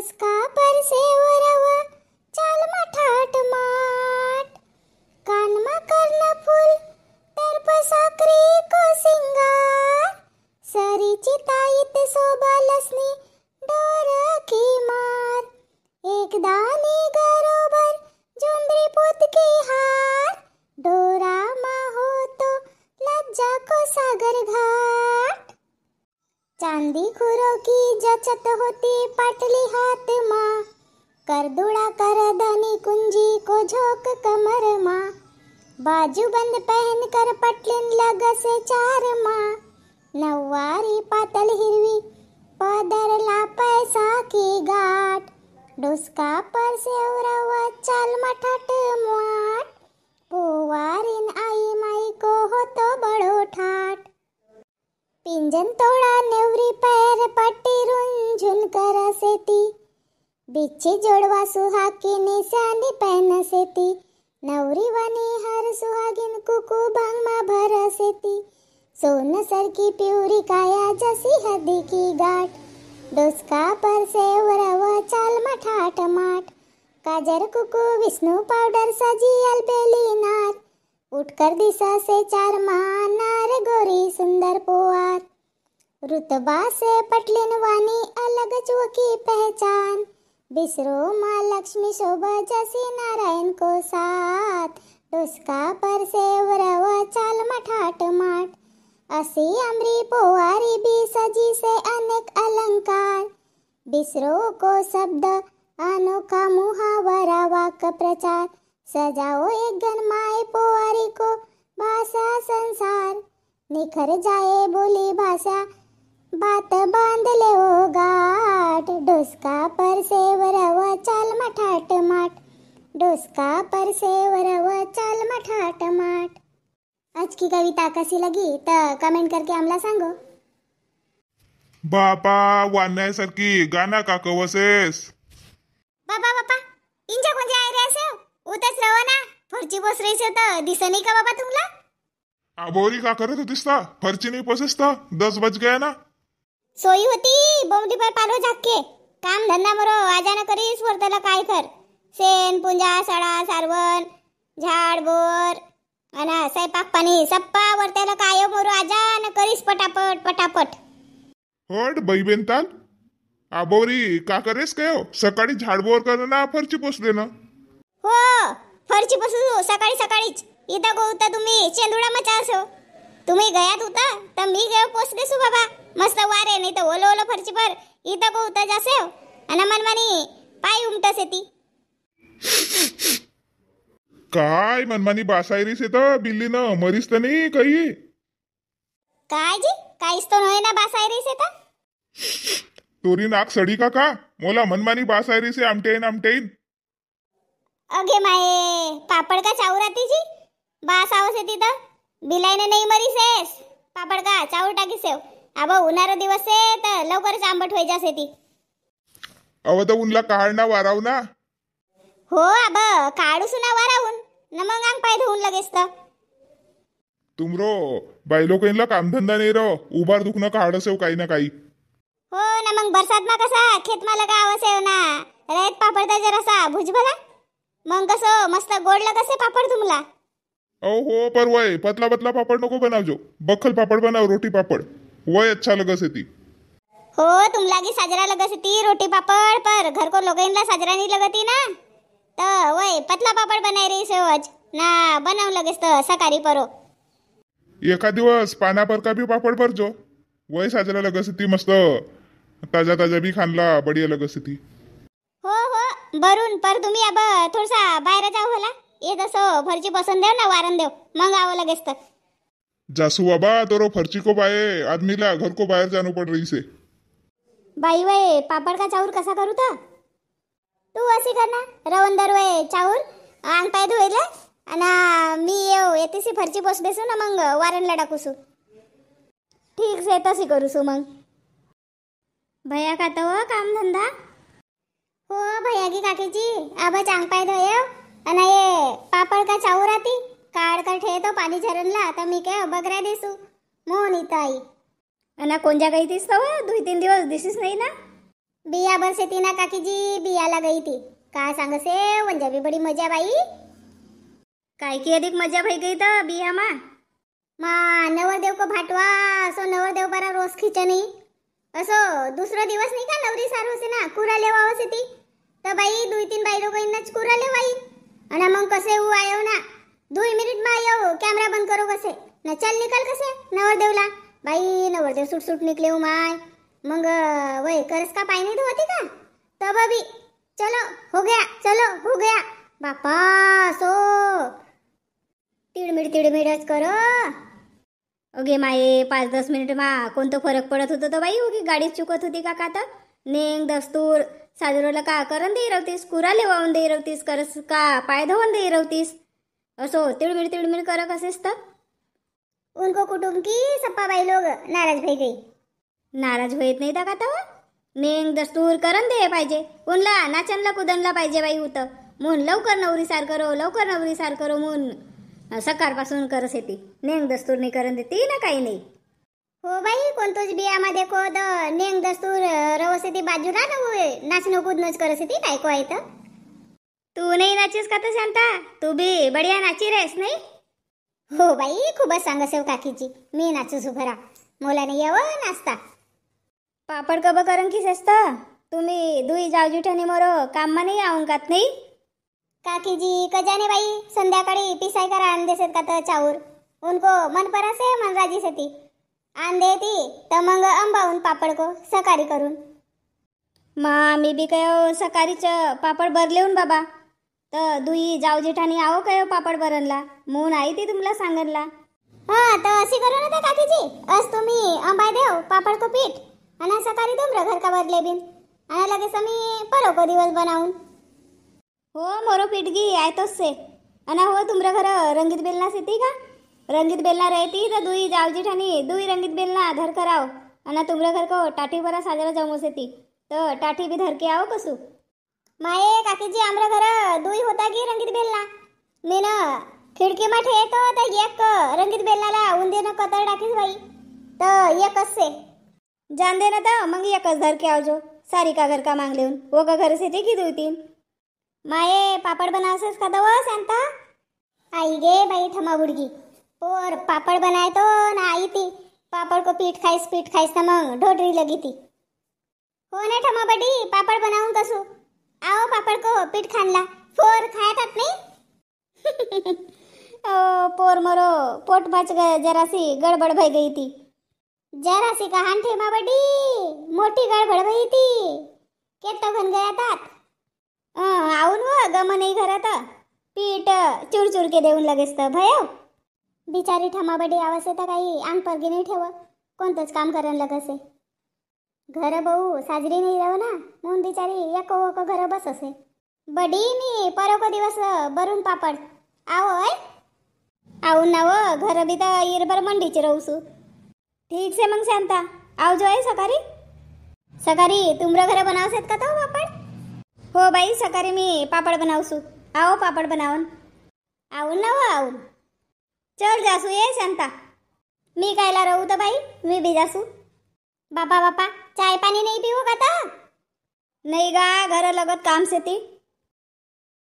डोसका पर से वरव चाल मठाट माट कानमा कर्ण फूल तर्प साकरी को सिंगार सरीची ताईत सोबलसनी डोर की मार एक दानी गरोबर जोंदरी पुत की हार डोरा मा हो तो लज्जा को सागर घाट चांदी खुरो की जचत होती पटली हाथ माँ कर दुड़ा कर धनी कुंजी को झोंक कमर माँ बाजू बंद पहन कर पटलिन लग से चार माँ नवारी पातल हिरवी पदर ला पैसा की गाठ डोसका पर से उरवा चाल मठाट माट पोवारीन आई माई को हो तो बड़ो ठाट पिंजन तोड़ा नेवरी पैर पट्टी रुंझुन कर सेती बिच्छी जोड़वा सुहागिनी चांदी पहन सेती नवरी वनी हर सुहागिन कुकू भांग मा भर सेती सोन सर की प्यूरी काया जसी हदी की गाठ डोसका पर से वरवा चाल मठाट माट काजर कुकू विष्णु पाउडर सजी अलबेली नार उठकर दिशा से चार माँ नार गोरी सुंदर पोआर रुतबा से पटलिन वानी अलग चुकी पहचान बिसरो माँ लक्ष्मी शोभा जसी नारायण को साथ डोसका पर से वरवा चाल मठाट माट असी अमरी पोवारी भी सजी से अनेक अलंकार बिसरो को शब्द अनोखा मुहावरा वाक प्रचार सजाओ एक गन माए पोवारी को भाषा संसार निखर जाए बोली भाषा बात बांध ले ओ गाठ डोसका पर से वरवा चाल मठाट माट डोसका पर से वरवा चाल मठाट माट। आज की कविता कशी लगी तर कमेंट करके आम्हाला सांगो। बापा वाण्यासारखी गाना का कवसेस बाबा बापा इंजा कोणते आहे रे असे उतच रहो ना फरची बस रही से तर दिसे नहीं का बाबा तुमला आबोरी का करत होतीस ता फरची नहीं पोसेसता 10 बज गया ना सोई होती बोमडी पर पालो झाके काम धंदा मरो आजाना करीस वरतला काय कर सेन पुंजा सडा सारवण झाड बोर अना स्वयंपाक पाणी सप्पा वरतला काय मरो आजाना करीस पटापट पटापट हट बैबेनताल आबोरी का करेस काय सकाळी झाडबोर कर ना फरची पोस दे ना हो फरची पोसू सकाळी सकाळीच इथं गोवता तुम्ही चेंदुडा मचासो तुम्ही गयात होता तर मी गयो पोस देसू बाबा मस्त वारे नाही तर ओलो ओलो फरची पर इथं गोवता जासे आणि मनमानी पाय उमटस येती काय मनमानी बासायरीस येतं बिल्लीनं मरीस तर नाही काही काय जी काहीच तो नव्हे ना बासायरीस येतं तोरी नाक सडी का मोला मनमानी बासायरीस आमटेन अगे माये पापड का चावराती जी बास आवस येती तर बिलाईने नाही मरीसेस पापड का चावूर टाकी सेव अब उन्हाळा दिवस आहे तर लवकरच आंबट होई जासे ती अव तर उनला काढना वाराव ना हो अब काढू सुना वारावून न मग अंग पाय धुवून लगेच तर तुमरो बायलो कईनला कामधंदा नाही रो उभार दुखणं काढ सेव काही ना काही हो ना मग बरसात मा कसा खेत मा लगा आवसेव ना रैत पापड तर जरासा भुजभला मग कसं मस्त गोडला कसे पापड तुमला ओ हो पर वय पतला पतला पापड़ नको बनावजो बखल पापड़ बनाव रोटी पापड़ वय अच्छा लगस ती हो तुम लागी साजरा लगस ती रोटी पापड़ पर घर को लोगइनला साजरा नहीं लगती ना तो वय पतला पापड़ बनाई रही से आज ना बनाव लगेस तो सकारी परो एका दिवस पाना पर का भी पापड़ पर जो वय साजरा लगस ती मस्त ताजा ताजा भी खानला बढ़िया लगस ती हो हो बरून पर तुम्ही अब थोडसा बाहेर जाऊ होला ये दसो फरची पसंद देव ना वारन देव मग आवं लगेच तर जासू बाबा तोरो फर्ची को बाये आदमीला घर को बाहर जानो पड़ रही से बाई वय पापड़ का चाऊर कसा करू था तू अशी करना रवंदर वय चाऊर अंग पाय धुयला आणि मी येतेसी फरची पोस देसू ना मग वारणला टाकूसू ठीक से तशी करूसू मग भैया का तो काम धंदा हो भैया की काकीची अब चांग पाय धोयव आणि ये पापड़ का चाऊर आती काढ कर ठे तो पाणी झरणला तर मी काय बगऱ्या देसू मोहन इथं आई आणि कोणत्या काही दिसतो 2-3 दिवस दिसीस नाही ना बिया बरसेती ना काकीजी, बियाला गई थी का सांग से वंजाबी बड़ी मजा बाई. काय की अधिक मजा भई गई तर बिया मा नवरदेव को भाटवा असो नवरदेव बरा रोज खिचणी असो दुसरा दिवस नाही का नवरी सार होसे ना कुरा लेवा होसे ती तर बाई 2-3 बाई लोक इनच कुरा लेवाई आणि मग कसे उ आयो ना 2 मिनिट मा आयो कॅमेरा बंद करो कसे ना चल निकल कसे नवरदेवला बाई नवरदेव सुट सुट निकले उ माय मग वय करस का पाय नाही धोती का तब अभी चलो हो गया बापा सो तिडमिडच करो. अगे माये 5-10 मिनिट मा कोणतं फरक पडत होतं तर बाई उगी गाडीच चुकत होती का का तर नेंग दस्तूर साजरोला का करन दे रवतीस कुरा लेवावून दे रवतीस करस का पाय धुवून दे रवतीस असो तिडमिड कर कसेस तर उनको कुटुंब की सप्पा बाई लोग नाराज भई गई. नाराज होत नाही का तर नेंग दस्तूर करन दे पाहिजे उनला नाचनला कुदनला पाहिजे बाई होतं मून लवकर नवरी सार करो मून सकाळपासून करस येते नेंग दस्तूर नाही करण देते ना काही नाही. हो बाई कोणतोच बियामध्ये को द नेंग दस्तूर रवसेती बाजूला न नाचणं कूदनच करसेती काय को आहे तर तू नाही नाचीस का तर शांता तू बी बढिया नाची रेस नाही. हो बाई खूपच सांगसेव काकीची मी नाचू सुभरा मोला नाही यावं नाचता. पापड कब करन की सस्त तुम्ही दुई जावजी ठनी मोरो काम नाही आऊन कात नाही. काकीजी कजाने बाई संध्याकाळी पिसाई करा आण देसेत का तर चाऊर उनको मन परासे मन राजी सती आण देती तर मग अंबावून पापड को सकारी करून. मी बी काय सकाळीच पापड भरलेऊन बाबा तर दुई जाव जेठानी आहो काय पापड भरणला मून आई ती तुम्हाला सांगनला. हा तर अशी करू ना तर काकीजी अस तुम्ही अंबाय देव पापड को पीठ आणि सकारी तुमरा घर का बदले बिन आणि लगेच मी परो को दिवस बनावून. हो मोरो पिटगी आहे तोच से आणि हो तुमरा घर रंगीत बेलना सेती का रंगीत बेलना रहती तर दुई जावजी ठानी दुई रंगीत बेलना धर कर आओ आणि तुमरा घर को टाटी बरा साजरा जमो सेती तर टाटी भी धर के आओ कसू. माये काकीजी आमरा घर दुई होता की रंगीत बेलना मी न खिडकी मा ठेतो तर एक रंगीत बेलनाला उंदीनं कतर टाकीस बाई तर एकच से जान दे ना तर मग एकच धर के आवजो सारी का घर का मांग लेऊन वो का घर सेती की 2-3. माये पापड बनावसेस का दवा सांगता आई गे बाई ठमा बुडगी पोर पापड बनाय तो ना आई ती पापड को पीठ खाईस ना मग ढोडरी लगी ती. हो ना ठमा बडी पापड बनावून कसू आओ पापड को पीठ खानला फोर खायतात नाही. पोर मरो पोट भाच जरासी गडबड भई गई ती जरासी कहान ठेमा बडी मोठी गडबड भई ती केतो घन गया तात आऊन व गम नाही घरात पीठ चुरचुर के देऊन लगेच तर भय बिचारी ठमा बडी आवसे तर काही अंग परगी नाही ठेव कोणतंच काम करायला लगसे घर भाऊ साजरी नाही राहू ना म्हणून बिचारी एक घर बस असे बडी मी परोको दिवस बरून पापड आओ आऊन ना व घर बी तर इरभर मंडीचे राहूसू. ठीक से मग शांता आव जो आहे सकाळी तुमरा घर बनावसेत का तो पापड. हो बाई सकाळी मी पापड बनावसू आओ पापड बनावन आऊन ना व आऊन चल जासू ये शांता. मी कायला राहू तर बाई मी बी जासू. बापा चाय पाणी नाही पिऊ का तर नाही गा घर लगत काम से ती